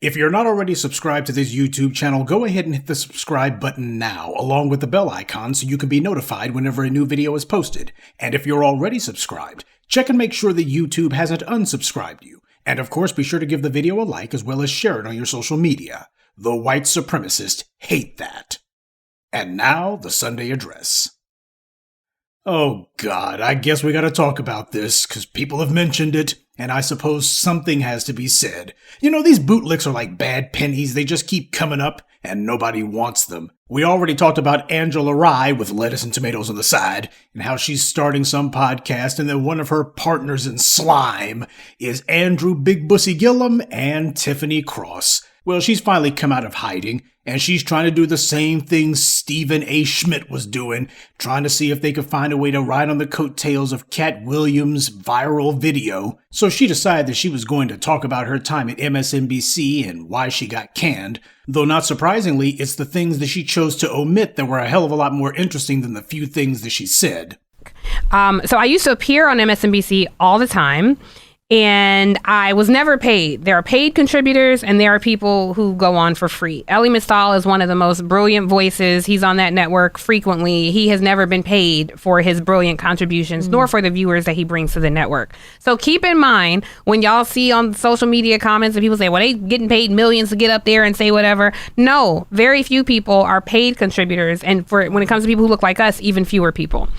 If you're not already subscribed to this YouTube channel, go ahead and hit the subscribe button now, along with the bell icon so you can be notified whenever a new video is posted. And if you're already subscribed, check and make sure that YouTube hasn't unsubscribed you. And of course, be sure to give the video a like as well as share it on your social media. The white supremacists hate that. And now, the Sunday address. Oh God, I guess we gotta talk about this, because people have mentioned it, and I suppose something has to be said. You know, these bootlicks are like bad pennies, they just keep coming up, and nobody wants them. We already talked about Angela Rye with lettuce and tomatoes on the side, and how she's starting some podcast, and then one of her partners in slime is Andrew Big Bussy Gillum and Tiffany Cross. Well, she's finally come out of hiding, and she's trying to do the same thing Stephen A. Schmidt was doing, trying to see if they could find a way to ride on the coattails of Cat Williams' viral video. So she decided that she was going to talk about her time at MSNBC and why she got canned. Though not surprisingly, it's the things that she chose to omit that were a hell of a lot more interesting than the few things that she said. So I used to appear on MSNBC all the time. And I was never paid. There are paid contributors and there are people who go on for free. Elie Mystal is one of the most brilliant voices. He's on that network frequently. He has never been paid for his brilliant contributions, nor for the viewers that he brings to the network. So keep in mind when y'all see on social media comments and people say, well, they getting paid millions to get up there and say whatever. No, very few people are paid contributors. And when it comes to people who look like us, even fewer people.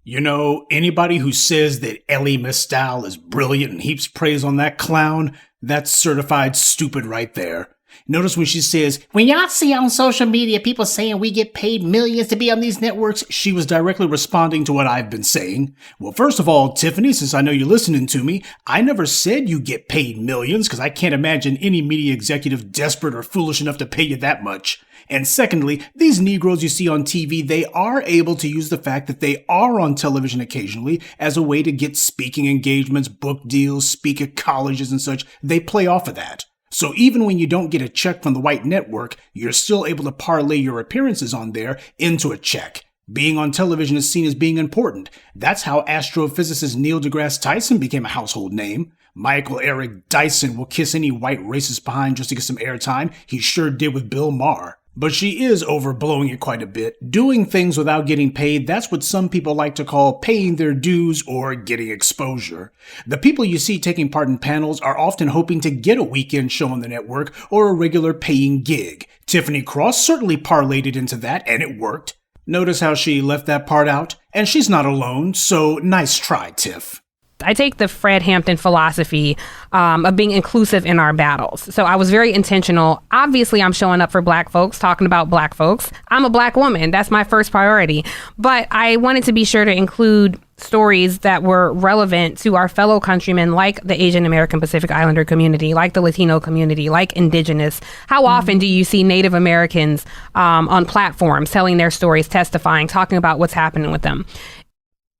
You know, anybody who says that Elie Mystal is brilliant and heaps praise on that clown, that's certified stupid right there. Notice when she says, when y'all see on social media people saying we get paid millions to be on these networks, she was directly responding to what I've been saying. Well, first of all, Tiffany, since I know you're listening to me, I never said you get paid millions because I can't imagine any media executive desperate or foolish enough to pay you that much. And secondly, these Negroes you see on TV, they are able to use the fact that they are on television occasionally as a way to get speaking engagements, book deals, speak at colleges and such. They play off of that. So even when you don't get a check from the white network, you're still able to parlay your appearances on there into a check. Being on television is seen as being important. That's how astrophysicist Neil deGrasse Tyson became a household name. Michael Eric Dyson will kiss any white racist behind just to get some airtime. He sure did with Bill Maher. But she is overblowing it quite a bit. Doing things without getting paid, that's what some people like to call paying their dues or getting exposure. The people you see taking part in panels are often hoping to get a weekend show on the network or a regular paying gig. Tiffany Cross certainly parlayed it into that, and it worked. Notice how she left that part out? And she's not alone, so nice try, Tiff. I take the Fred Hampton philosophy of being inclusive in our battles. So I was very intentional. Obviously, I'm showing up for Black folks, talking about Black folks. I'm a Black woman. That's my first priority. But I wanted to be sure to include stories that were relevant to our fellow countrymen, like the Asian American Pacific Islander community, like the Latino community, like Indigenous. How often do you see Native Americans on platforms telling their stories, testifying, talking about what's happening with them?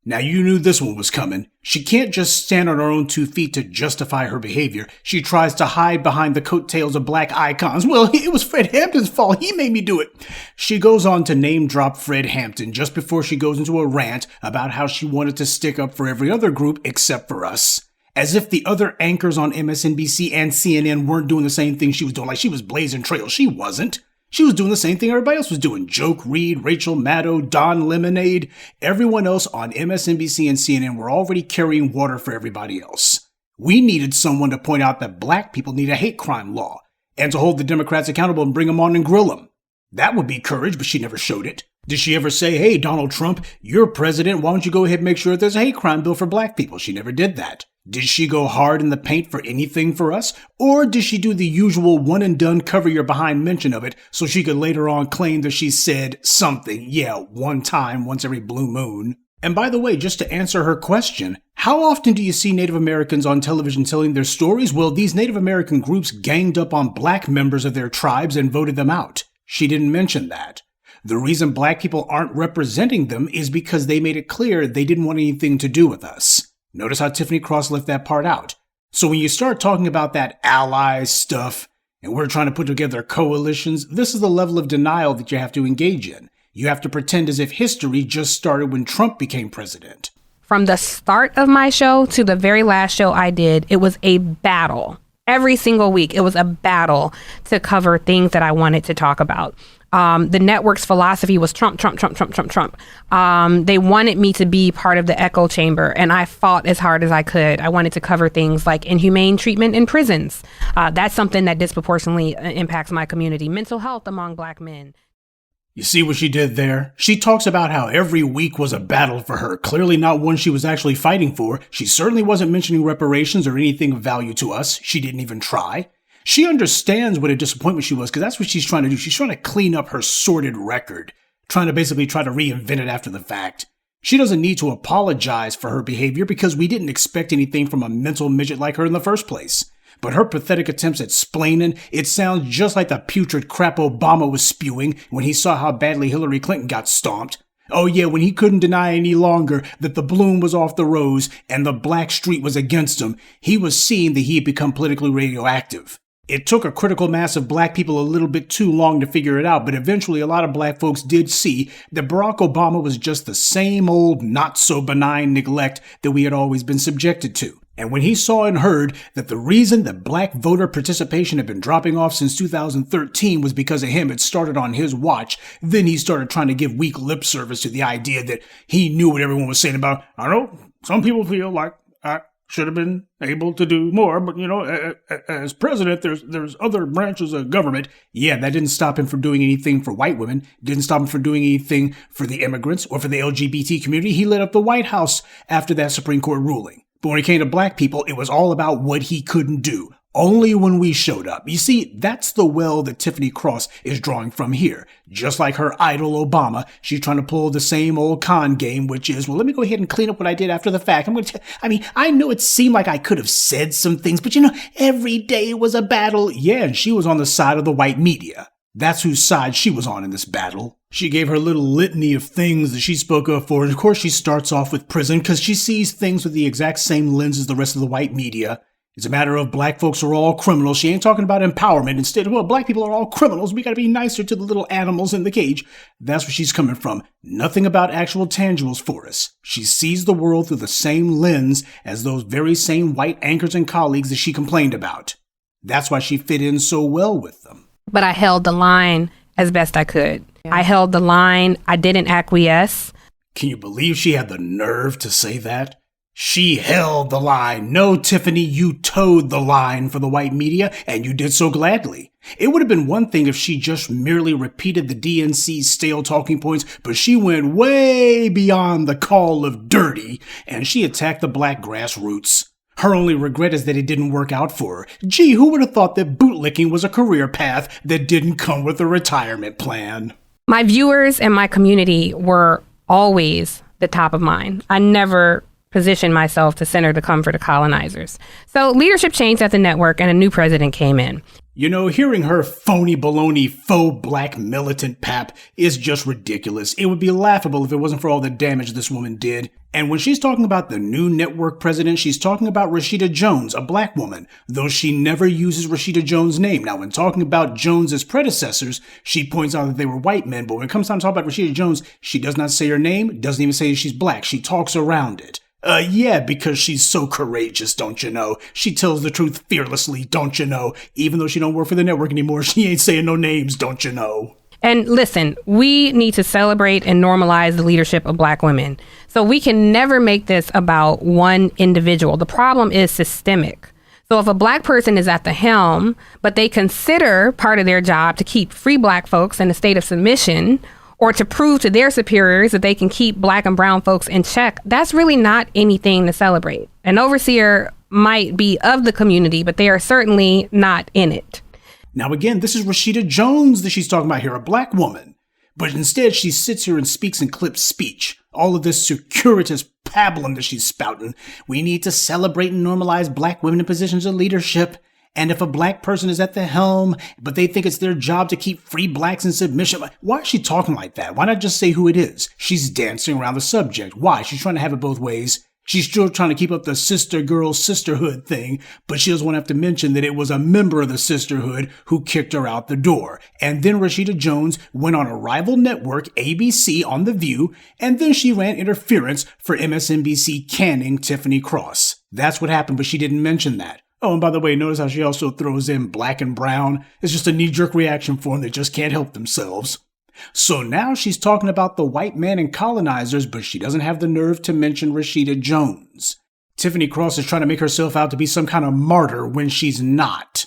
Now you knew this one was coming. She can't just stand on her own 2 feet to justify her behavior. She tries to hide behind the coattails of Black icons. Well, it was Fred Hampton's fault. He made me do it. She goes on to name drop Fred Hampton just before she goes into a rant about how she wanted to stick up for every other group except for us. As if the other anchors on MSNBC and CNN weren't doing the same thing she was doing, like she was blazing trails. She wasn't. She was doing the same thing everybody else was doing. Joke Reed, Rachel Maddow, Don Lemonade. Everyone else on MSNBC and CNN were already carrying water for everybody else. We needed someone to point out that Black people need a hate crime law and to hold the Democrats accountable and bring them on and grill them. That would be courage, but she never showed it. Did she ever say, hey, Donald Trump, you're president, why don't you go ahead and make sure that there's a hate crime bill for Black people? She never did that. Did she go hard in the paint for anything for us? Or did she do the usual one and done cover your behind mention of it so she could later on claim that she said something, one time, once every blue moon? And by the way, just to answer her question, how often do you see Native Americans on television telling their stories? Well, these Native American groups ganged up on Black members of their tribes and voted them out. She didn't mention that. The reason Black people aren't representing them is because they made it clear they didn't want anything to do with us. Notice how Tiffany Cross left that part out. So when you start talking about that allies stuff, and we're trying to put together coalitions, this is the level of denial that you have to engage in. You have to pretend as if history just started when Trump became president. From the start of my show to the very last show I did, it was a battle Every single week, it was a battle to cover things that I wanted to talk about. The network's philosophy was Trump, Trump, Trump, Trump, Trump, Trump. They wanted me to be part of the echo chamber, and I fought as hard as I could. I wanted to cover things like inhumane treatment in prisons. That's something that disproportionately impacts my community. Mental health among Black men. You see what she did there? She talks about how every week was a battle for her, clearly not one she was actually fighting for. She certainly wasn't mentioning reparations or anything of value to us. She didn't even try. She understands what a disappointment she was, because that's what she's trying to do. She's trying to clean up her sordid record, trying to basically try to reinvent it after the fact. She doesn't need to apologize for her behavior because we didn't expect anything from a mental midget like her in the first place. But her pathetic attempts at splaining, it sounds just like the putrid crap Obama was spewing when he saw how badly Hillary Clinton got stomped. Oh yeah, when he couldn't deny any longer that the bloom was off the rose and the black street was against him, he was seeing that he had become politically radioactive. It took a critical mass of Black people a little bit too long to figure it out, but eventually a lot of Black folks did see that Barack Obama was just the same old not-so-benign neglect that we had always been subjected to. And when he saw and heard that the reason that Black voter participation had been dropping off since 2013 was because of him, it started on his watch, then he started trying to give weak lip service to the idea that he knew what everyone was saying about, I don't know, some people feel like I should have been able to do more, but, you know, as president, there's other branches of government. Yeah, that didn't stop him from doing anything for white women, didn't stop him from doing anything for the immigrants or for the LGBT community. He lit up the White House after that Supreme Court ruling. But when it came to Black people, it was all about what he couldn't do. Only when we showed up. You see, that's the well that Tiffany Cross is drawing from here. Just like her idol Obama, she's trying to pull the same old con game, which is, well, let me go ahead and clean up what I did after the fact. I know it seemed like I could have said some things, but every day was a battle. Yeah, and she was on the side of the white media. That's whose side she was on in this battle. She gave her little litany of things that she spoke up for. And of course, she starts off with prison because she sees things with the exact same lens as the rest of the white media. It's a matter of Black folks are all criminals. She ain't talking about empowerment. Instead, well, Black people are all criminals. We got to be nicer to the little animals in the cage. That's where she's coming from. Nothing about actual tangibles for us. She sees the world through the same lens as those very same white anchors and colleagues that she complained about. That's why she fit in so well with them. But I held the line as best I could. Yeah. I held the line. I didn't acquiesce. Can you believe she had the nerve to say that? She held the line. No, Tiffany, you towed the line for the white media, and you did so gladly. It would have been one thing if she just merely repeated the DNC's stale talking points, but she went way beyond the call of dirty, and she attacked the Black grassroots. Her only regret is that it didn't work out for her. Gee, who would have thought that bootlicking was a career path that didn't come with a retirement plan? My viewers and my community were always the top of mind. I never positioned myself to center the comfort of colonizers. So leadership changed at the network and a new president came in. Hearing her phony baloney faux Black militant pap is just ridiculous. It would be laughable if it wasn't for all the damage this woman did. And when she's talking about the new network president, she's talking about Rashida Jones, a Black woman, though she never uses Rashida Jones' name. Now, when talking about Jones's predecessors, she points out that they were white men, but when it comes time to talk about Rashida Jones, she does not say her name, doesn't even say she's Black. She talks around it. Yeah, because she's so courageous, don't you know? She tells the truth fearlessly, don't you know? Even though she don't work for the network anymore, she ain't saying no names, don't you know? And listen, we need to celebrate and normalize the leadership of Black women. So we can never make this about one individual. The problem is systemic. So if a Black person is at the helm, but they consider part of their job to keep free Black folks in a state of submission, or to prove to their superiors that they can keep Black and brown folks in check, that's really not anything to celebrate. An overseer might be of the community, but they are certainly not in it. Now again, this is Rashida Jones that she's talking about here, a Black woman. But instead, she sits here and speaks in clipped speech. All of this circuitous pablum that she's spouting. We need to celebrate and normalize Black women in positions of leadership. And if a Black person is at the helm, but they think it's their job to keep free Blacks in submission, why is she talking like that? Why not just say who it is? She's dancing around the subject. Why? She's trying to have it both ways. She's still trying to keep up the sister girl sisterhood thing, but she doesn't want to have to mention that it was a member of the sisterhood who kicked her out the door. And then Rashida Jones went on a rival network, ABC, on The View, and then she ran interference for MSNBC canning Tiffany Cross. That's what happened, but she didn't mention that. Oh, and by the way, notice how she also throws in black and brown. It's just a knee-jerk reaction for them that just can't help themselves. So now she's talking about the white man and colonizers, but she doesn't have the nerve to mention Rashida Jones. Tiffany Cross is trying to make herself out to be some kind of martyr when she's not.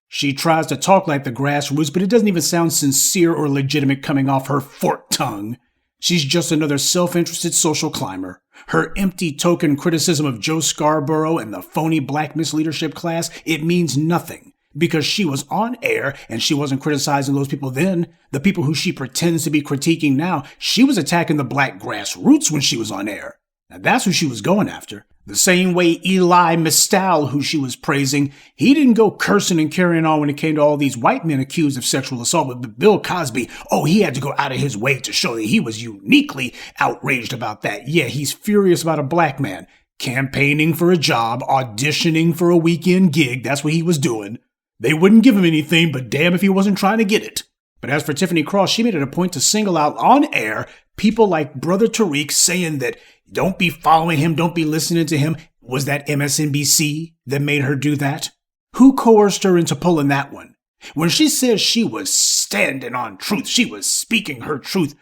She tries to talk like the grassroots, but it doesn't even sound sincere or legitimate coming off her forked tongue. She's just another self-interested social climber. Her empty token criticism of Joe Scarborough and the phony black misleadership class, it means nothing. Because she was on air and she wasn't criticizing those people then. The people who she pretends to be critiquing now, she was attacking the black grassroots when she was on air. Now that's who she was going after. The same way Eli Mistal, who she was praising, he didn't go cursing and carrying on when it came to all these white men accused of sexual assault. But Bill Cosby, he had to go out of his way to show that he was uniquely outraged about that. Yeah, he's furious about a black man campaigning for a job, auditioning for a weekend gig. That's what he was doing. They wouldn't give him anything, but damn if he wasn't trying to get it. But as for Tiffany Cross, she made it a point to single out on air people like Brother Tariq saying that don't be following him, don't be listening to him. Was that MSNBC that made her do that? Who coerced her into pulling that one? When she says she was standing on truth, she was speaking her truth,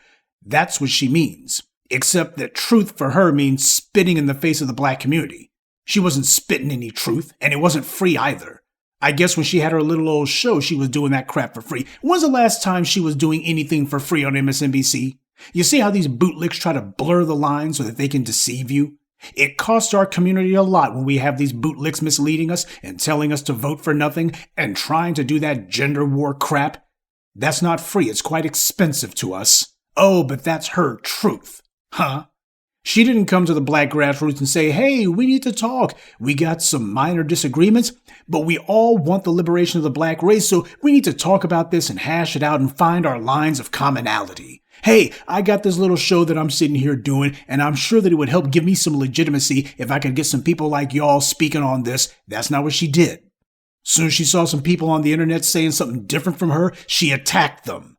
that's what she means. Except that truth for her means spitting in the face of the black community. She wasn't spitting any truth, and it wasn't free either. I guess when she had her little old show, she was doing that crap for free. When's the last time she was doing anything for free on MSNBC? You see how these bootlicks try to blur the lines so that they can deceive you? It costs our community a lot when we have these bootlicks misleading us and telling us to vote for nothing and trying to do that gender war crap. That's not free. It's quite expensive to us. Oh, but that's her truth. Huh? She didn't come to the black grassroots and say, hey, we need to talk. We got some minor disagreements, but we all want the liberation of the black race, so we need to talk about this and hash it out and find our lines of commonality. Hey, I got this little show that I'm sitting here doing, and I'm sure that it would help give me some legitimacy if I could get some people like y'all speaking on this. That's not what she did. Soon as she saw some people on the internet saying something different from her, she attacked them.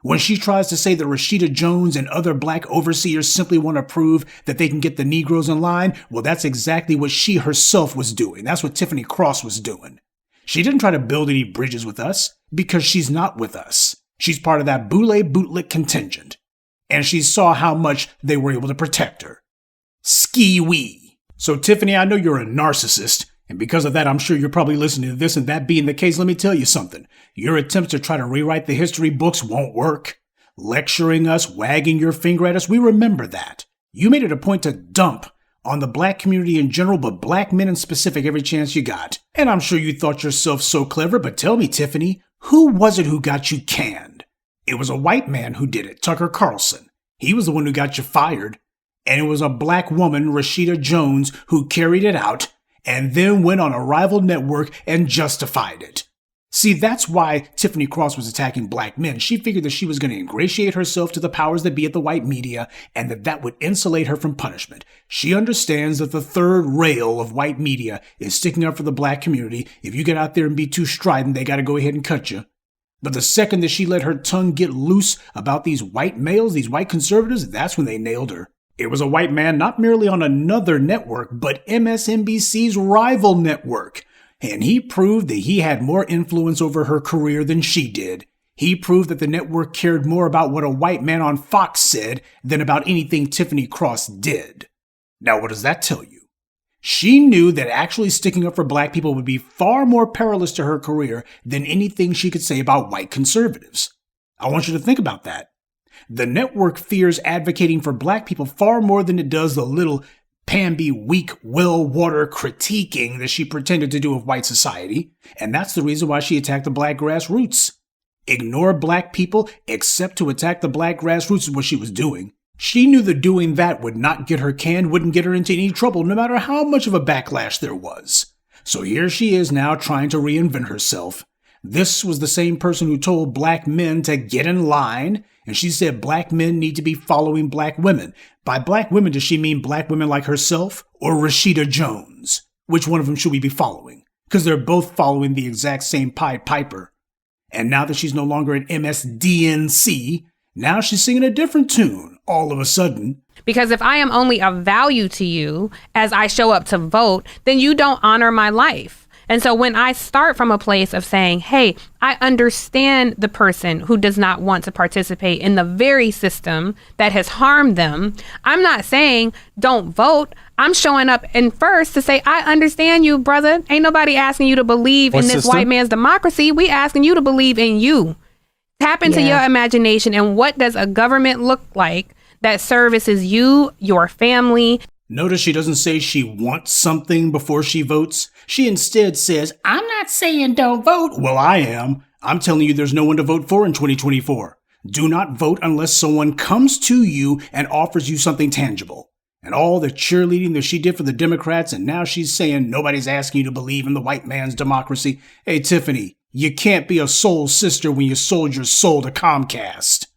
When she tries to say that Rashida Jones and other black overseers simply want to prove that they can get the Negroes in line, well, that's exactly what she herself was doing. That's what Tiffany Cross was doing. She didn't try to build any bridges with us because she's not with us. She's part of that boule bootlick contingent. And she saw how much they were able to protect her. Ski-wee. So Tiffany, I know you're a narcissist. And because of that, I'm sure you're probably listening to this, and that being the case, let me tell you something. Your attempts to try to rewrite the history books won't work. Lecturing us, wagging your finger at us, we remember that. You made it a point to dump on the black community in general, but black men in specific every chance you got. And I'm sure you thought yourself so clever, but tell me, Tiffany, who was it who got you canned? It was a white man who did it, Tucker Carlson. He was the one who got you fired. And it was a black woman, Rashida Jones, who carried it out and then went on a rival network and justified it. See, that's why Tiffany Cross was attacking black men. She figured that she was going to ingratiate herself to the powers that be at the white media and that would insulate her from punishment. She understands that the third rail of white media is sticking up for the black community. If you get out there and be too strident, they got to go ahead and cut you. But the second that she let her tongue get loose about these white males, these white conservatives, that's when they nailed her. It was a white man not merely on another network, but MSNBC's rival network. And he proved that he had more influence over her career than she did. He proved that the network cared more about what a white man on Fox said than about anything Tiffany Cross did. Now, what does that tell you? She knew that actually sticking up for black people would be far more perilous to her career than anything she could say about white conservatives. I want you to think about that. The network fears advocating for black people far more than it does the little pamby, weak, well-water critiquing that she pretended to do of white society. And that's the reason why she attacked the black grassroots. Ignore black people except to attack the black grassroots is what she was doing. She knew that doing that would not get her canned, wouldn't get her into any trouble, no matter how much of a backlash there was. So here she is now trying to reinvent herself. This was the same person who told black men to get in line, and she said black men need to be following black women. By black women, does she mean black women like herself or Rashida Jones? Which one of them should we be following? Because they're both following the exact same Pied Piper. And now that she's no longer an MSDNC, now she's singing a different tune all of a sudden. Because if I am only of value to you as I show up to vote, then you don't honor my life. And so when I start from a place of saying, hey, I understand the person who does not want to participate in the very system that has harmed them, I'm not saying don't vote. I'm showing up and first to say, I understand you, brother. Ain't nobody asking you to believe in this white man's democracy. We asking you to believe in you. Tap into your imagination. And what does a government look like that services you, your family? Notice she doesn't say she wants something before she votes. She instead says, I'm not saying don't vote. Well, I am. I'm telling you there's no one to vote for in 2024. Do not vote unless someone comes to you and offers you something tangible. And all the cheerleading that she did for the Democrats, and now she's saying nobody's asking you to believe in the white man's democracy. Hey, Tiffany, you can't be a soul sister when you sold your soul to Comcast.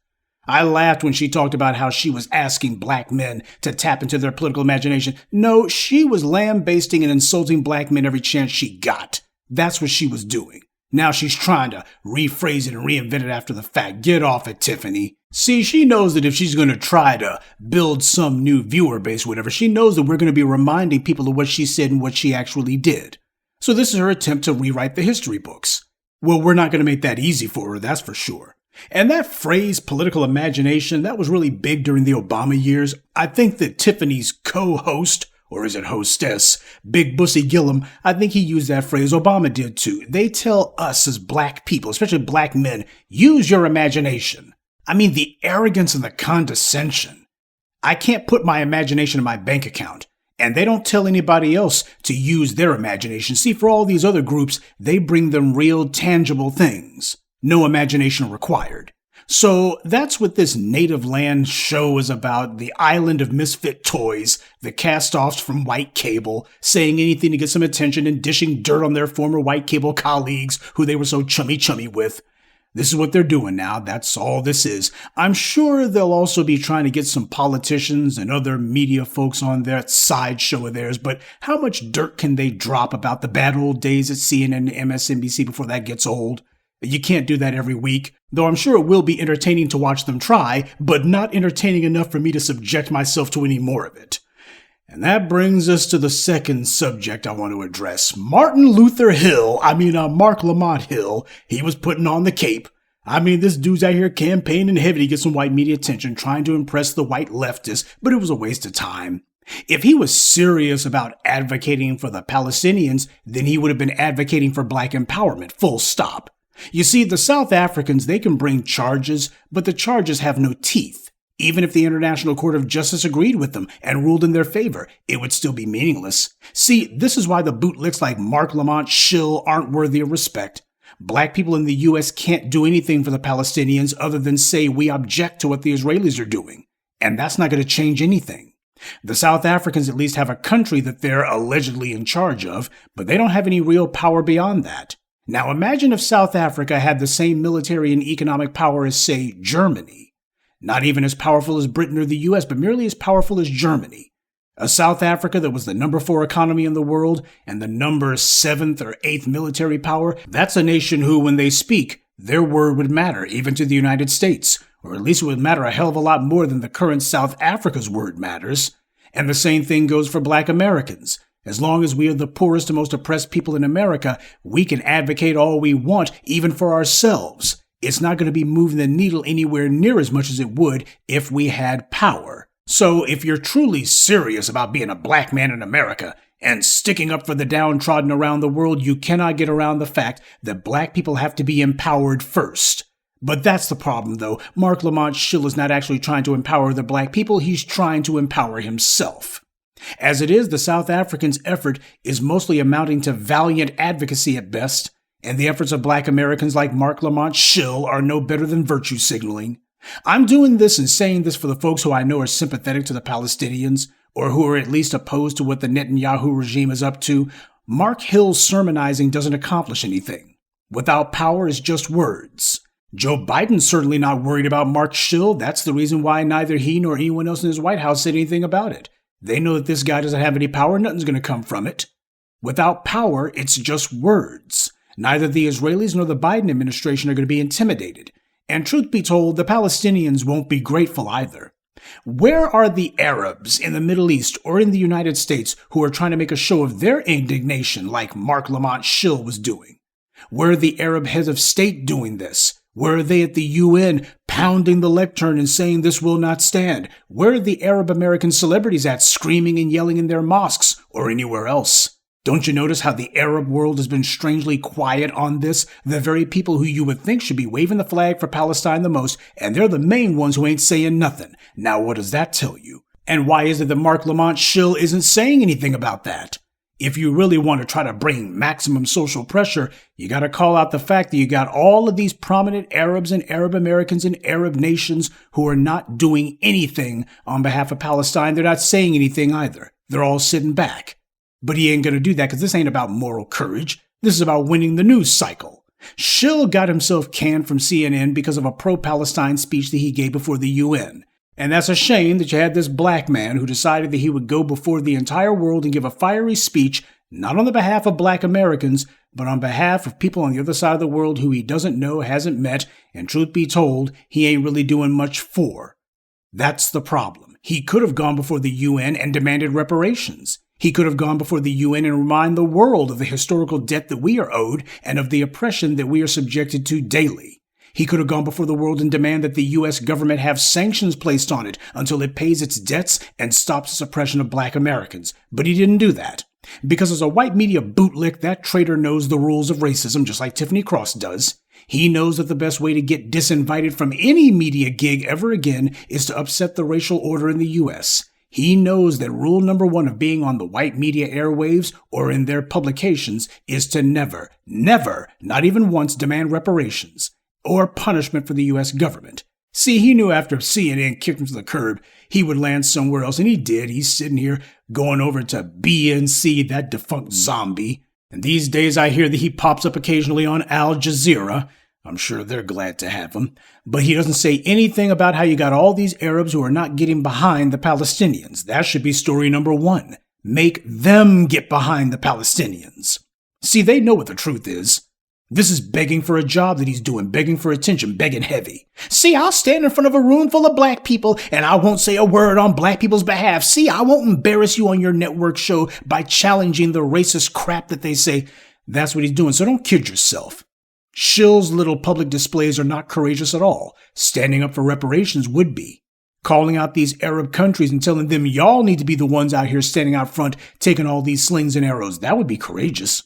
I laughed when she talked about how she was asking black men to tap into their political imagination. No, she was lambasting and insulting black men every chance she got. That's what she was doing. Now she's trying to rephrase it and reinvent it after the fact. Get off it, Tiffany. See, she knows that if she's going to try to build some new viewer base, whatever, she knows that we're going to be reminding people of what she said and what she actually did. So this is her attempt to rewrite the history books. Well, we're not going to make that easy for her, that's for sure. And that phrase, political imagination, that was really big during the Obama years. I think that Tiffany's co-host, or is it hostess, Big Bussy Gillum, I think he used that phrase. Obama did too. They tell us as black people, especially black men, use your imagination. I mean, the arrogance and the condescension. I can't put my imagination in my bank account. And they don't tell anybody else to use their imagination. See, for all these other groups, they bring them real, tangible things. No imagination required. So that's what this native land show is about, the island of misfit toys, the cast-offs from white cable, saying anything to get some attention and dishing dirt on their former white cable colleagues who they were so chummy with. This is what they're doing now. That's all this is. I'm sure they'll also be trying to get some politicians and other media folks on their sideshow of theirs, but how much dirt can they drop about the bad old days at CNN and MSNBC before that gets old? You can't do that every week, though I'm sure it will be entertaining to watch them try, but not entertaining enough for me to subject myself to any more of it. And that brings us to the second subject I want to address. Marc Lamont Shill, he was putting on the cape. I mean, this dude's out here campaigning heavy to get some white media attention, trying to impress the white leftists, but it was a waste of time. If he was serious about advocating for the Palestinians, then he would have been advocating for black empowerment, full stop. You see, the South Africans, they can bring charges, but the charges have no teeth. Even if the International Court of Justice agreed with them and ruled in their favor, it would still be meaningless. See, this is why the bootlicks like Marc Lamont Shill aren't worthy of respect. Black people in the U.S. can't do anything for the Palestinians other than say we object to what the Israelis are doing. And that's not going to change anything. The South Africans at least have a country that they're allegedly in charge of, but they don't have any real power beyond that. Now imagine if South Africa had the same military and economic power as, say, Germany. Not even as powerful as Britain or the US, but merely as powerful as Germany. A South Africa that was the number 4 economy in the world and the number 7th or 8th military power, that's a nation who, when they speak, their word would matter, even to the United States. Or at least it would matter a hell of a lot more than the current South Africa's word matters. And the same thing goes for black Americans. As long as we are the poorest and most oppressed people in America, we can advocate all we want, even for ourselves. It's not going to be moving the needle anywhere near as much as it would if we had power. So if you're truly serious about being a black man in America and sticking up for the downtrodden around the world, you cannot get around the fact that black people have to be empowered first. But that's the problem, though. Marc Lamont Shill is not actually trying to empower the black people. He's trying to empower himself. As it is, the South Africans' effort is mostly amounting to valiant advocacy at best, and the efforts of black Americans like Marc Lamont Shill are no better than virtue signaling. I'm doing this and saying this for the folks who I know are sympathetic to the Palestinians, or who are at least opposed to what the Netanyahu regime is up to. Marc Hill's sermonizing doesn't accomplish anything. Without power is just words. Joe Biden's certainly not worried about Marc Shill. That's the reason why neither he nor anyone else in his White House said anything about it. They know that this guy doesn't have any power, nothing's going to come from it. Without power, it's just words. Neither the Israelis nor the Biden administration are going to be intimidated. And truth be told, the Palestinians won't be grateful either. Where are the Arabs in the Middle East or in the United States who are trying to make a show of their indignation like Marc Lamont Shill was doing? Where are the Arab heads of state doing this? Where are they at the UN pounding the lectern and saying this will not stand? Where are the Arab American celebrities at screaming and yelling in their mosques or anywhere else? Don't you notice how the Arab world has been strangely quiet on this? The very people who you would think should be waving the flag for Palestine the most, and they're the main ones who ain't saying nothing. Now what does that tell you? And why is it that Marc Lamont Shill isn't saying anything about that? If you really want to try to bring maximum social pressure, you got to call out the fact that you got all of these prominent Arabs and Arab Americans and Arab nations who are not doing anything on behalf of Palestine. They're not saying anything either. They're all sitting back. But he ain't going to do that because this ain't about moral courage. This is about winning the news cycle. Shill got himself canned from CNN because of a pro-Palestine speech that he gave before the UN. And that's a shame that you had this black man who decided that he would go before the entire world and give a fiery speech, not on the behalf of black Americans, but on behalf of people on the other side of the world who he doesn't know, hasn't met, and truth be told, he ain't really doing much for. That's the problem. He could have gone before the UN and demanded reparations. He could have gone before the UN and remind the world of the historical debt that we are owed and of the oppression that we are subjected to daily. He could have gone before the world and demand that the U.S. government have sanctions placed on it until it pays its debts and stops its oppression of black Americans. But he didn't do that. Because as a white media bootlick, that traitor knows the rules of racism just like Tiffany Cross does. He knows that the best way to get disinvited from any media gig ever again is to upset the racial order in the U.S. He knows that rule number one of being on the white media airwaves or in their publications is to never, not even once, demand reparations or punishment for the U.S. government. See, he knew after CNN kicked him to the curb, he would land somewhere else, and he did. He's sitting here going over to BNC, that defunct zombie. And these days I hear that he pops up occasionally on Al Jazeera. I'm sure they're glad to have him. But he doesn't say anything about how you got all these Arabs who are not getting behind the Palestinians. That should be story number one. Make them get behind the Palestinians. See, they know what the truth is. This is begging for a job that he's doing, begging for attention, begging heavy. See, I'll stand in front of a room full of black people and I won't say a word on black people's behalf. See, I won't embarrass you on your network show by challenging the racist crap that they say. That's what he's doing, so don't kid yourself. Shill's little public displays are not courageous at all. Standing up for reparations would be. Calling out these Arab countries and telling them y'all need to be the ones out here standing out front, taking all these slings and arrows, that would be courageous.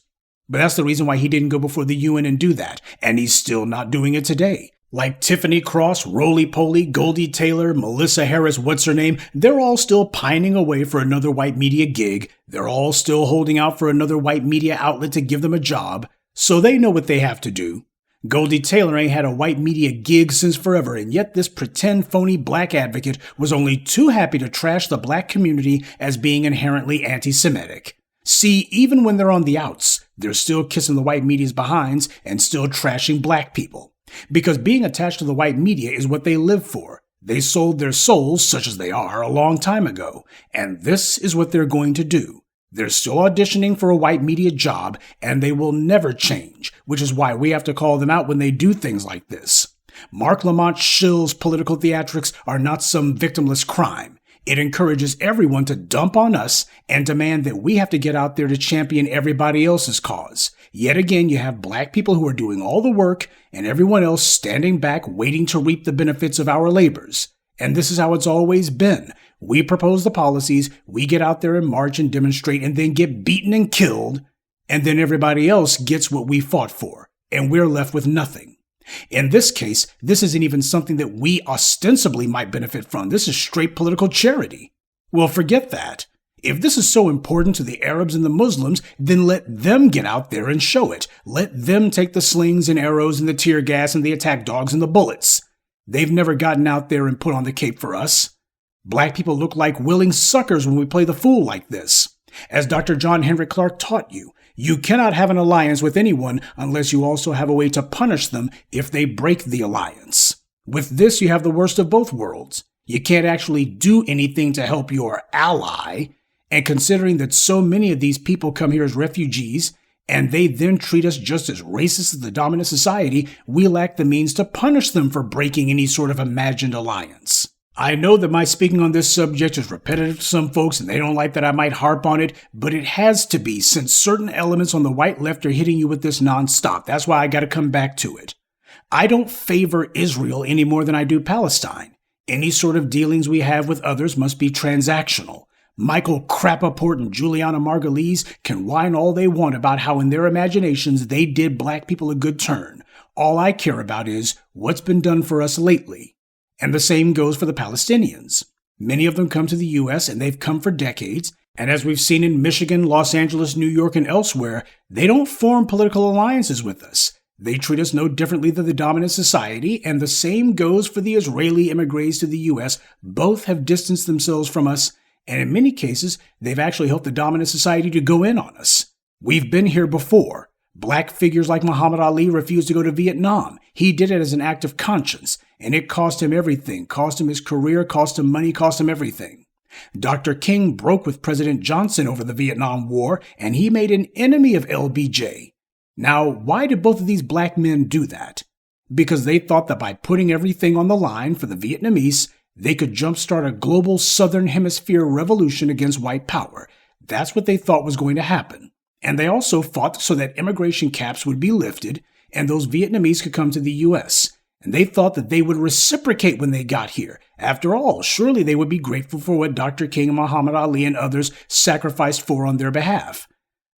But that's the reason why he didn't go before the UN and do that, and he's still not doing it today. Like Tiffany Cross, Roly-Poly, Goldie Taylor, Melissa Harris, what's her name, they're all still pining away for another white media gig. They're all still holding out for another white media outlet to give them a job. So they know what they have to do. Goldie Taylor ain't had a white media gig since forever, and yet this pretend phony black advocate was only too happy to trash the black community as being inherently anti-Semitic. See, even when they're on the outs, they're still kissing the white media's behinds and still trashing black people. Because being attached to the white media is what they live for. They sold their souls, such as they are, a long time ago, and this is what they're going to do. They're still auditioning for a white media job, and they will never change, which is why we have to call them out when they do things like this. Marc Lamont Shill's political theatrics are not some victimless crime. It encourages everyone to dump on us and demand that we have to get out there to champion everybody else's cause. Yet again, you have black people who are doing all the work and everyone else standing back waiting to reap the benefits of our labors. And this is how it's always been. We propose the policies, we get out there and march and demonstrate and then get beaten and killed, and then everybody else gets what we fought for, and we're left with nothing. In this case, this isn't even something that we ostensibly might benefit from. This is straight political charity. Well, forget that. If this is so important to the Arabs and the Muslims, then let them get out there and show it. Let them take the slings and arrows and the tear gas and the attack dogs and the bullets. They've never gotten out there and put on the cape for us. Black people look like willing suckers when we play the fool like this. As Dr. John Henrik Clarke taught you, you cannot have an alliance with anyone unless you also have a way to punish them if they break the alliance. With this, you have the worst of both worlds. You can't actually do anything to help your ally, and considering that so many of these people come here as refugees, and they then treat us just as racist as the dominant society, we lack the means to punish them for breaking any sort of imagined alliance. I know that my speaking on this subject is repetitive to some folks and they don't like that I might harp on it, but it has to be since certain elements on the white left are hitting you with this nonstop. That's why I gotta come back to it. I don't favor Israel any more than I do Palestine. Any sort of dealings we have with others must be transactional. Michael Crapaport and Juliana Margulies can whine all they want about how in their imaginations they did black people a good turn. All I care about is what's been done for us lately. And the same goes for the Palestinians. Many of them come to the U.S. and they've come for decades. And as we've seen in Michigan, Los Angeles, New York, and elsewhere, they don't form political alliances with us. They treat us no differently than the dominant society, and the same goes for the Israeli immigrants to the U.S. Both have distanced themselves from us, and in many cases, they've actually helped the dominant society to go in on us. We've been here before. Black figures like Muhammad Ali refused to go to Vietnam. He did it as an act of conscience, and it cost him everything. Cost him his career, cost him money, cost him everything. Dr. King broke with President Johnson over the Vietnam War, and he made an enemy of LBJ. Now, why did both of these black men do that? Because they thought that by putting everything on the line for the Vietnamese, they could jumpstart a global Southern Hemisphere revolution against white power. That's what they thought was going to happen. And they also fought so that immigration caps would be lifted and those Vietnamese could come to the U.S. And they thought that they would reciprocate when they got here. After all, surely they would be grateful for what Dr. King and Muhammad Ali and others sacrificed for on their behalf.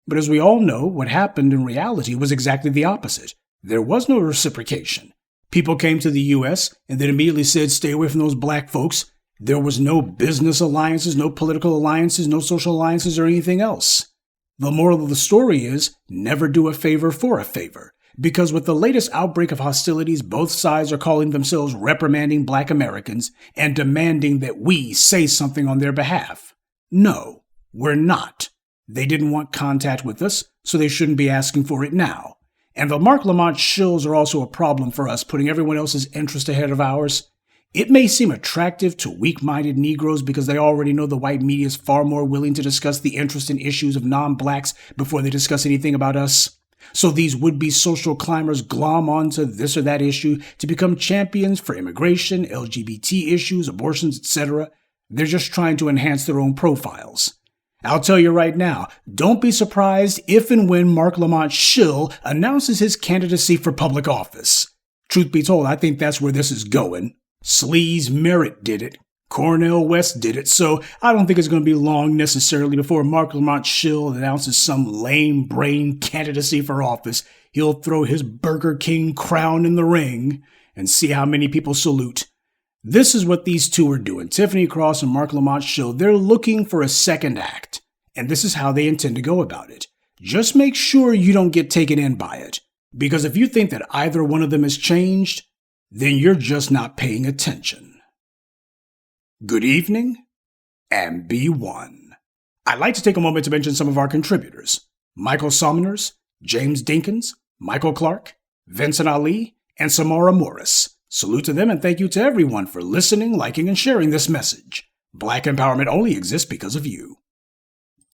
But as we all know, what happened in reality was exactly the opposite. There was no reciprocation. People came to the U.S. and then immediately said, stay away from those black folks. There was no business alliances, no political alliances, no social alliances, or anything else. The moral of the story is, never do a favor for a favor. Because with the latest outbreak of hostilities, both sides are calling themselves reprimanding black Americans and demanding that we say something on their behalf. No, we're not. They didn't want contact with us, so they shouldn't be asking for it now. And the Marc Lamont Shills are also a problem for us, putting everyone else's interest ahead of ours. It may seem attractive to weak-minded Negroes because they already know the white media is far more willing to discuss the interest and issues of non-blacks before they discuss anything about us. So these would-be social climbers glom onto this or that issue to become champions for immigration, LGBT issues, abortions, etc. They're just trying to enhance their own profiles. I'll tell you right now, don't be surprised if and when Marc Lamont Shill announces his candidacy for public office. Truth be told, I think that's where this is going. Sleaze Merritt did it. Cornel West did it, so I don't think it's going to be long necessarily before Marc Lamont Shill announces some lame-brain candidacy for office. He'll throw his Burger King crown in the ring and see how many people salute. This is what these two are doing. Tiffany Cross and Marc Lamont Shill, they're looking for a second act, and this is how they intend to go about it. Just make sure you don't get taken in by it, because if you think that either one of them has changed, then you're just not paying attention. Good evening, and be one. I'd like to take a moment to mention some of our contributors. Michael Somners, James Dinkins, Michael Clark, Vincent Ali, and Samara Morris. Salute to them and thank you to everyone for listening, liking, and sharing this message. Black empowerment only exists because of you.